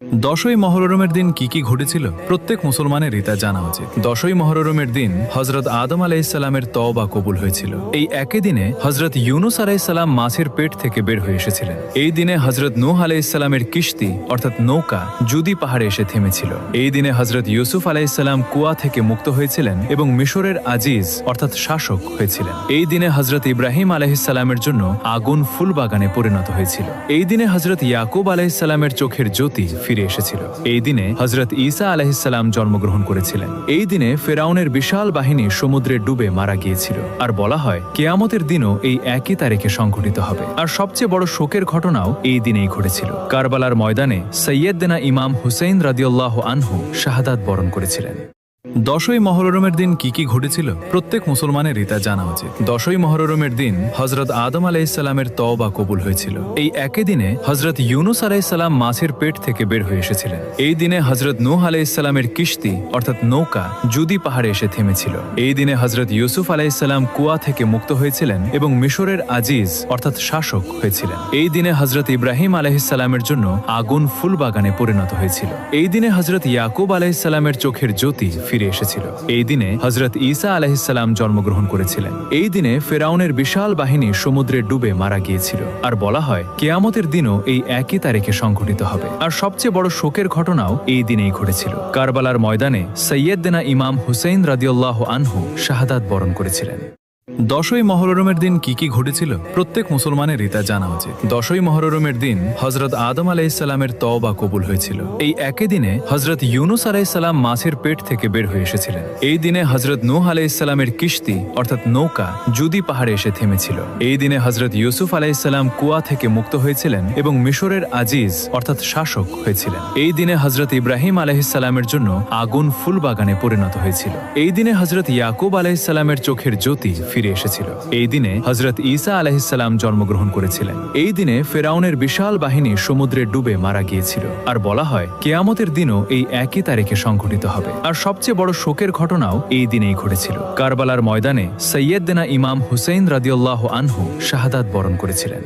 দশই মহররমের দিন কি কি ঘটেছিল প্রত্যেক মুসলমানেরই তা জানা উচিত। দশই মহররমের দিন হজরত আদম আলাইহিসসালামের তওবা কবুল হয়েছিল। এই একই দিনে হজরত ইউনুস আলাইহিসসালাম মাছের পেট থেকে বের হয়ে এসেছিলেন। এই দিনে হজরত নূহ আলাইহিসসালামের কিস্তি অর্থাৎ নৌকা জুদি পাহাড়ে এসে থেমেছিল। এই দিনে হজরত ইউসুফ আলাইহিসসালাম কুয়া থেকে মুক্ত হয়েছিলেন এবং মিশরের আজিজ অর্থাৎ শাসক হয়েছিলেন। এই দিনে হজরত ইব্রাহিম আলাইহিসসালামের জন্য আগুন ফুল বাগানে পরিণত হয়েছিল। এই দিনে হজরত ইয়াকুব আলাইহিসসালামের চোখের জ্যোতি ফিরে এসেছিল। এই দিনে হজরত ঈসা আলাইহিসসালাম জন্মগ্রহণ করেছিলেন। এই দিনে ফেরাউনের বিশাল বাহিনী সমুদ্রে ডুবে মারা গিয়েছিল। আর বলা হয় কিয়ামতের দিনও এই একই তারিখে সংঘটিত হবে। আর সবচেয়ে বড় শোকের ঘটনাও এই দিনেই ঘটেছিল। কারবালার ময়দানে সৈয়দনা ইমাম হুসেইন রাদিয়াল্লাহু আনহু শাহাদাত বরণ করেছিলেন। দশই মহররমের দিন কি কি ঘটেছিল প্রত্যেক মুসলমানেরই তা জানা উচিত। দশই মহররমের দিন হজরত আদম আলাইহিসসালামের তওবা কবুল হয়েছিল। এই একই দিনে হজরত ইউনুস আলাইহিসসালাম মাছের পেট থেকে বের হয়ে এসেছিলেন। এই দিনে হজরত নূহ আলাইহিসসালামের কিস্তি অর্থাৎ নৌকা জুদি পাহাড়ে এসে থেমেছিল। এই দিনে হজরত ইউসুফ আলাইহিসসালাম কুয়া থেকে মুক্ত হয়েছিলেন এবং মিশরের আজিজ অর্থাৎ শাসক হয়েছিলেন। এই দিনে হজরত ইব্রাহিম আলাইহিসসালামের জন্য আগুন ফুল বাগানে পরিণত হয়েছিল। এই দিনে হজরত ইয়াকুব আলাইহিসসালামের চোখের জ্যোতি ফিরে এসেছিল। এই দিনে হজরত ঈসা আলাইহিসসালাম জন্মগ্রহণ করেছিলেন। এই দিনে ফেরাউনের বিশাল বাহিনী সমুদ্রে ডুবে মারা গিয়েছিল। আর বলা হয় কিয়ামতের দিনও এই একই তারিখে সংঘটিত হবে। আর সবচেয়ে বড় শোকের ঘটনাও এই দিনেই ঘটেছিল। কারবালার ময়দানে সৈয়দনা ইমাম হুসেইন রাদিয়াল্লাহু আনহু শাহাদাত বরণ করেছিলেন। দশই মহররমের দিন কি কি ঘটেছিল প্রত্যেক মুসলমানেরই তা জানা উচিত। দশই মহররমের দিন হজরত আদম আলাইহিসসালামের তওবা কবুল হয়েছিল। এই একই দিনে হজরত ইউনুস আলাইহিসসালাম মাছের পেট থেকে বের হয়ে এসেছিলেন। এই দিনে হজরত নূহ আলাইহিসসালামের কিস্তি অর্থাৎ নৌকা জুদি পাহাড়ে এসে থেমেছিল। এই দিনে হজরত ইউসুফ আলাইহিসসালাম কুয়া থেকে মুক্ত হয়েছিলেন এবং মিশরের আজিজ অর্থাৎ শাসক হয়েছিলেন। এই দিনে হজরত ইব্রাহিম আলাইহিসসালামের জন্য আগুন ফুল বাগানে পরিণত হয়েছিল। এই দিনে হজরত ইয়াকুব আলাইহিসসালামের চোখের জ্যোতি ফিরে এসেছিল। এই দিনে হজরত ঈসা আলাইহিসসালাম জন্মগ্রহণ করেছিলেন। এই দিনে ফেরাউনের বিশাল বাহিনী সমুদ্রে ডুবে মারা গিয়েছিল। আর বলা হয় কিয়ামতের দিনও এই একই তারিখে সংঘটিত হবে। আর সবচেয়ে বড় শোকের ঘটনাও এই দিনেই ঘটেছিল। কারবালার ময়দানে সৈয়দনা ইমাম হুসেইন রাদিয়াল্লাহু আনহু শাহাদাত বরণ করেছিলেন।